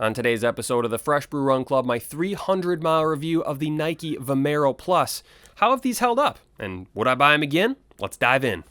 On today's episode of the Fresh Brew Run Club, my 300-mile review of the Nike Vomero Plus. How have these held up? And would I buy them again? Let's dive in.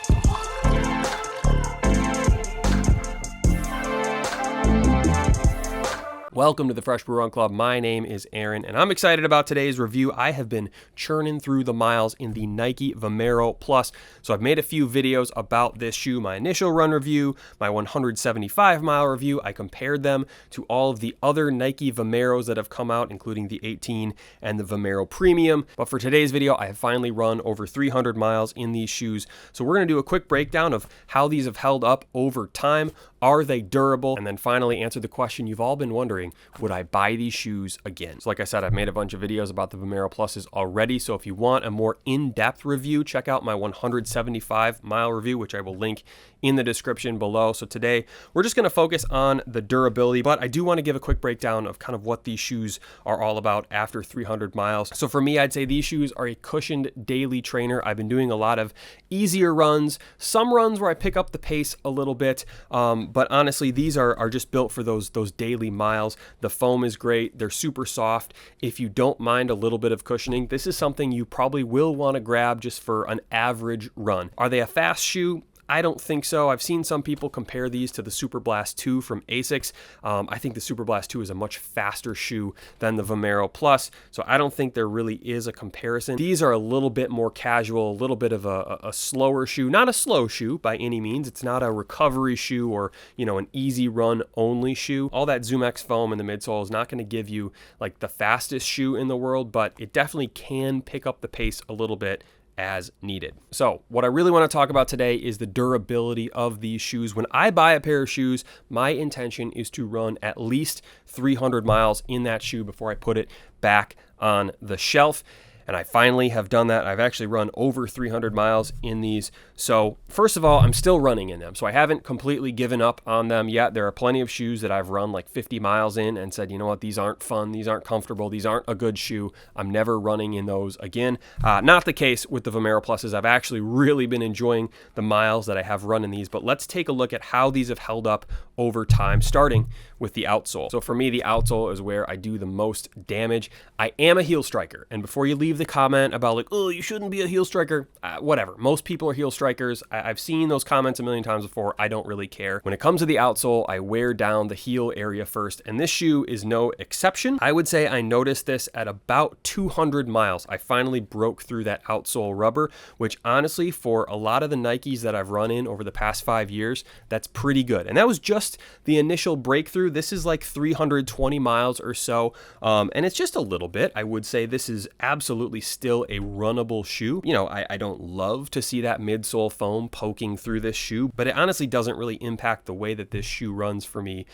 Welcome to the Fresh Brew Run Club. My name is Aaron, and I'm excited about today's review. I have been churning through the miles in the Nike Vomero Plus. So I've made a few videos about this shoe, my initial run review, my 175-mile review. I compared them to all of the other Nike Vomeros that have come out, including the 18 and the Vomero Premium. But for today's video, I have finally run over 300 miles in these shoes. So we're going to do a quick breakdown of how these have held up over time. Are they durable? And then finally answer the question you've all been wondering, would I buy these shoes again? So like I said, I've made a bunch of videos about the Vomero Pluses already. So if you want a more in-depth review, check out my 175-mile review, which I will link in the description below. So today we're just going to focus on the durability, but I do want to give a quick breakdown of kind of what these shoes are all about after 300 miles. So for me, I'd say these shoes are a cushioned daily trainer. I've been doing a lot of easier runs, some runs where I pick up the pace a little bit, but honestly, these are just built for those daily miles. The foam is great. They're super soft. If you don't mind a little bit of cushioning, this is something you probably will want to grab just for an average run. Are they a fast shoe? I don't think so. I've seen some people compare these to the Super Blast 2 from Asics. I think the Super Blast 2 is a much faster shoe than the Vomero Plus, so I don't think there really is a comparison. These are a little bit more casual, a little bit of a slower shoe. Not a slow shoe by any means. It's not a recovery shoe or, an easy run only shoe. All that ZoomX foam in the midsole is not going to give you like the fastest shoe in the world, but it definitely can pick up the pace a little bit as needed. So what I really want to talk about today is the durability of these shoes. When I buy a pair of shoes, my intention is to run at least 300 miles in that shoe before I put it back on the shelf. And I finally have done that. I've actually run over 300 miles in these. So first of all, I'm still running in them. So I haven't completely given up on them yet. There are plenty of shoes that I've run like 50 miles in and said, you know what, these aren't fun, these aren't comfortable, these aren't a good shoe. I'm never running in those again. Not the case with the Vomero Pluses. I've actually really been enjoying the miles that I have run in these, but let's take a look at how these have held up over time, starting with the outsole. So for me, the outsole is where I do the most damage. I am a heel striker, and before you leave the comment about like, oh, you shouldn't be a heel striker, whatever. Most people are heel strikers. I've seen those comments a million times before. I don't really care. When it comes to the outsole, I wear down the heel area first, and this shoe is no exception. I would say I noticed this at about 200 miles. I finally broke through that outsole rubber, which honestly, for a lot of the Nikes that I've run in over the past 5 years, that's pretty good. And that was just the initial breakthrough. This is like 320 miles or so, and it's just a little bit. I would say this is absolutely still a runnable shoe. I don't love to see that midsole foam poking through this shoe, but it honestly doesn't really impact the way that this shoe runs for me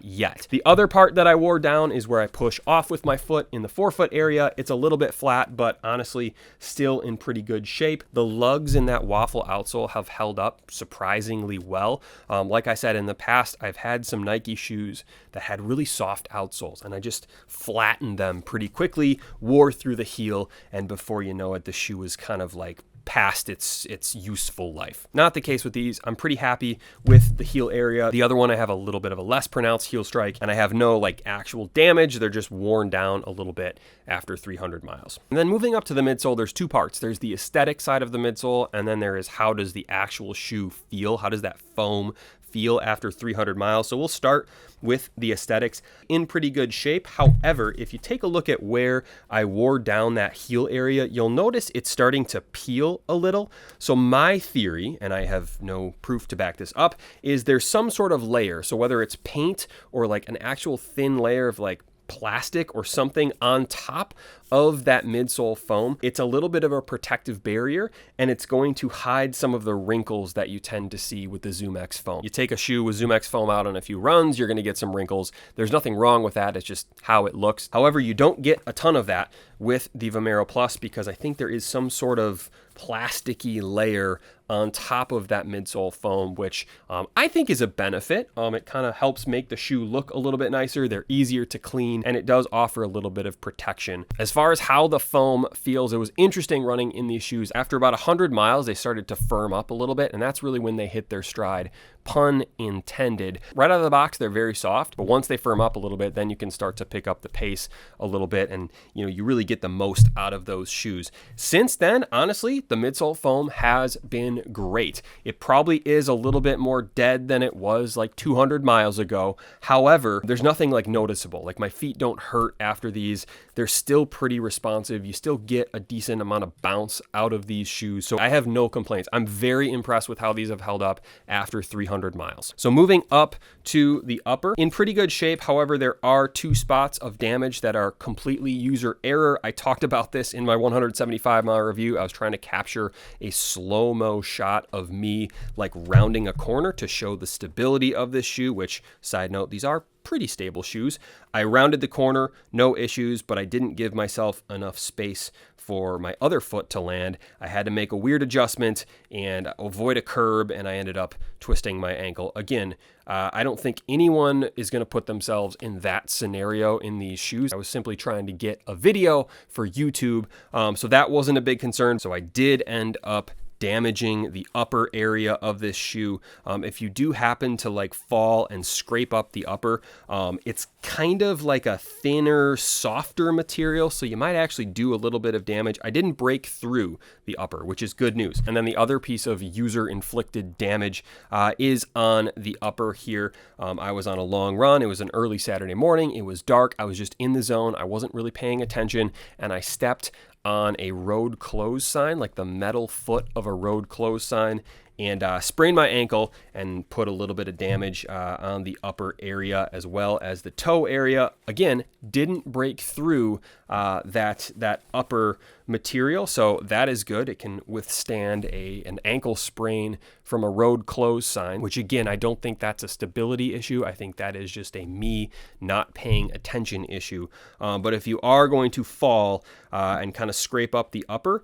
yet. The other part that I wore down is where I push off with my foot in the forefoot area. It's a little bit flat, but honestly still in pretty good shape. The lugs in that waffle outsole have held up surprisingly well. Like I said, in the past, I've had some Nike shoes that had really soft outsoles, and I just flattened them pretty quickly, wore through the heel, and before you know it, the shoe was kind of like past its useful life. Not the case with these. I'm pretty happy with the heel area. The other one, I have a little bit of a less pronounced heel strike, and I have no like actual damage. They're just worn down a little bit after 300 miles. And then moving up to the midsole, there's two parts. There's the aesthetic side of the midsole, and then there is how does the actual shoe feel? How does that foam feel after 300 miles? So we'll start with the aesthetics. In pretty good shape. However, if you take a look at where I wore down that heel area, you'll notice it's starting to peel a little. So my theory, and I have no proof to back this up, is there's some sort of layer. So whether it's paint or like an actual thin layer of like plastic or something on top of that midsole foam, it's a little bit of a protective barrier, and it's going to hide some of the wrinkles that you tend to see with the ZoomX foam. You take a shoe with ZoomX foam out on a few runs, you're going to get some wrinkles. There's nothing wrong with that. It's just how it looks. However, you don't get a ton of that with the Vomero Plus because I think there is some sort of plasticky layer on top of that midsole foam, which I think is a benefit. It kind of helps make the shoe look a little bit nicer. They're easier to clean, and it does offer a little bit of protection. As far as how the foam feels, it was interesting running in these shoes. After about 100 miles, they started to firm up a little bit, and that's really when they hit their stride. Pun intended. Right out of the box, they're very soft, but once they firm up a little bit, then you can start to pick up the pace a little bit, and you really get the most out of those shoes. Since then, honestly, the midsole foam has been great. It probably is a little bit more dead than it was like 200 miles ago. However, there's nothing like noticeable. Like my feet don't hurt after these. They're still pretty responsive. You still get a decent amount of bounce out of these shoes. So I have no complaints. I'm very impressed with how these have held up after 300 miles. So moving up to the upper, in pretty good shape. However, there are 2 spots of damage that are completely user error. I talked about this in my 175-mile review. I was trying to capture a slow-mo shot of me like rounding a corner to show the stability of this shoe, which, side note, these are pretty stable shoes. I rounded the corner, no issues, but I didn't give myself enough space for my other foot to land. I had to make a weird adjustment and avoid a curb, and I ended up twisting my ankle. Again, I don't think anyone is going to put themselves in that scenario in these shoes. I was simply trying to get a video for YouTube, so that wasn't a big concern. So I did end up damaging the upper area of this shoe. If you do happen to like fall and scrape up the upper, it's kind of like a thinner, softer material, so you might actually do a little bit of damage. I didn't break through the upper, which is good news. And then the other piece of user-inflicted damage is on the upper here. I was on a long run. It was an early Saturday morning. It was dark. I was just in the zone. I wasn't really paying attention, and I stepped on a road close sign, like the metal foot of a road close sign, and sprained my ankle and put a little bit of damage on the upper area as well as the toe area. Again, didn't break through that upper material, so that is good. It can withstand an ankle sprain from a road close sign, which again, I don't think that's a stability issue. I think that is just a me not paying attention issue. But if you are going to fall and kind of scrape up the upper,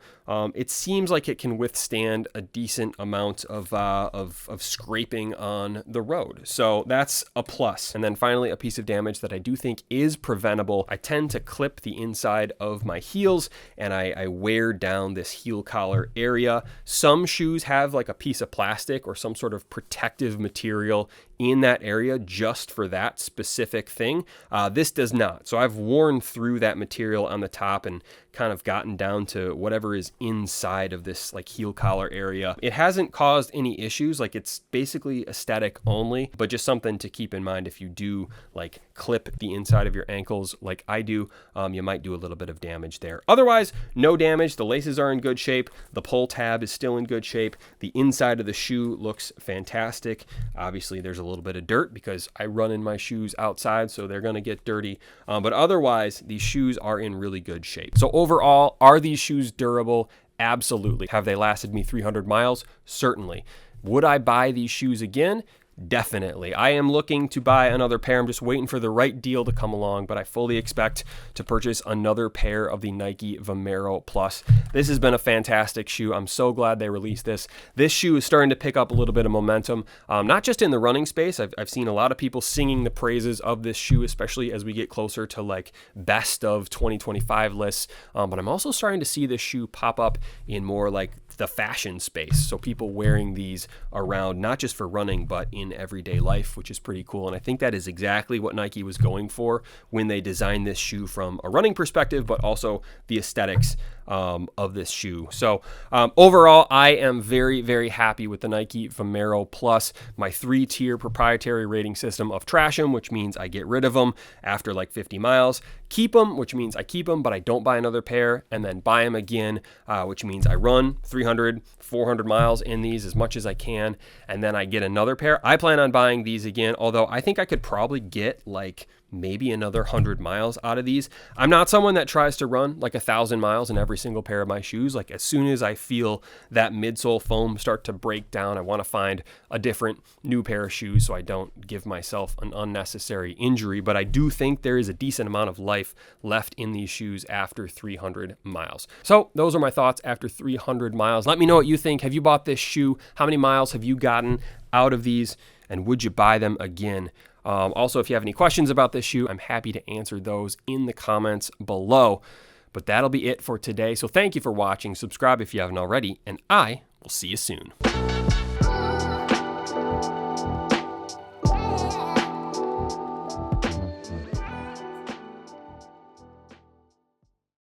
it seems like it can withstand a decent amount of scraping on the road. So that's a plus. And then finally, a piece of damage that I do think is preventable. I tend to clip the inside of my heels, and I wear down this heel collar area. Some shoes have like a piece of plastic or some sort of protective material in that area just for that specific thing. This does not. So I've worn through that material on the top and kind of gotten down to whatever is inside of this like heel collar area. It hasn't caused any issues. Like it's basically aesthetic only, but just something to keep in mind if you do like clip the inside of your ankles like I do, you might do a little bit of damage there. Otherwise, no damage. The laces are in good shape. The pull tab is still in good shape. The inside of the shoe looks fantastic. Obviously, there's a little bit of dirt because I run in my shoes outside, so they're going to get dirty. But otherwise, these shoes are in really good shape. So overall, are these shoes durable? Absolutely. Have they lasted me 300 miles? Certainly. Would I buy these shoes again? Definitely. I am looking to buy another pair. I'm just waiting for the right deal to come along, but I fully expect to purchase another pair of the Nike Vomero Plus. This has been a fantastic shoe. I'm so glad they released this. This shoe is starting to pick up a little bit of momentum, not just in the running space. I've seen a lot of people singing the praises of this shoe, especially as we get closer to like best of 2025 lists. But I'm also starting to see this shoe pop up in more like the fashion space. So people wearing these around, not just for running, but in everyday life, which is pretty cool. And I think that is exactly what Nike was going for when they designed this shoe from a running perspective, but also the aesthetics of this shoe. So overall, I am very, very happy with the Nike Vomero Plus, my 3-tier proprietary rating system of trash them, which means I get rid of them after like 50 miles, keep them, which means I keep them, but I don't buy another pair, and then buy them again, which means I run 300, 400 miles in these as much as I can, and then I get another pair. I plan on buying these again, although I think I could probably get like maybe another 100 miles out of these. I'm not someone that tries to run like 1,000 miles in every single pair of my shoes. Like as soon as I feel that midsole foam start to break down, I want to find a different new pair of shoes so I don't give myself an unnecessary injury. But I do think there is a decent amount of life left in these shoes after 300 miles. So those are my thoughts after 300 miles. Let me know what you think. Have you bought this shoe? How many miles have you gotten out of these? And would you buy them again? Also, if you have any questions about this shoe, I'm happy to answer those in the comments below. But that'll be it for today. So thank you for watching. Subscribe if you haven't already, and I will see you soon.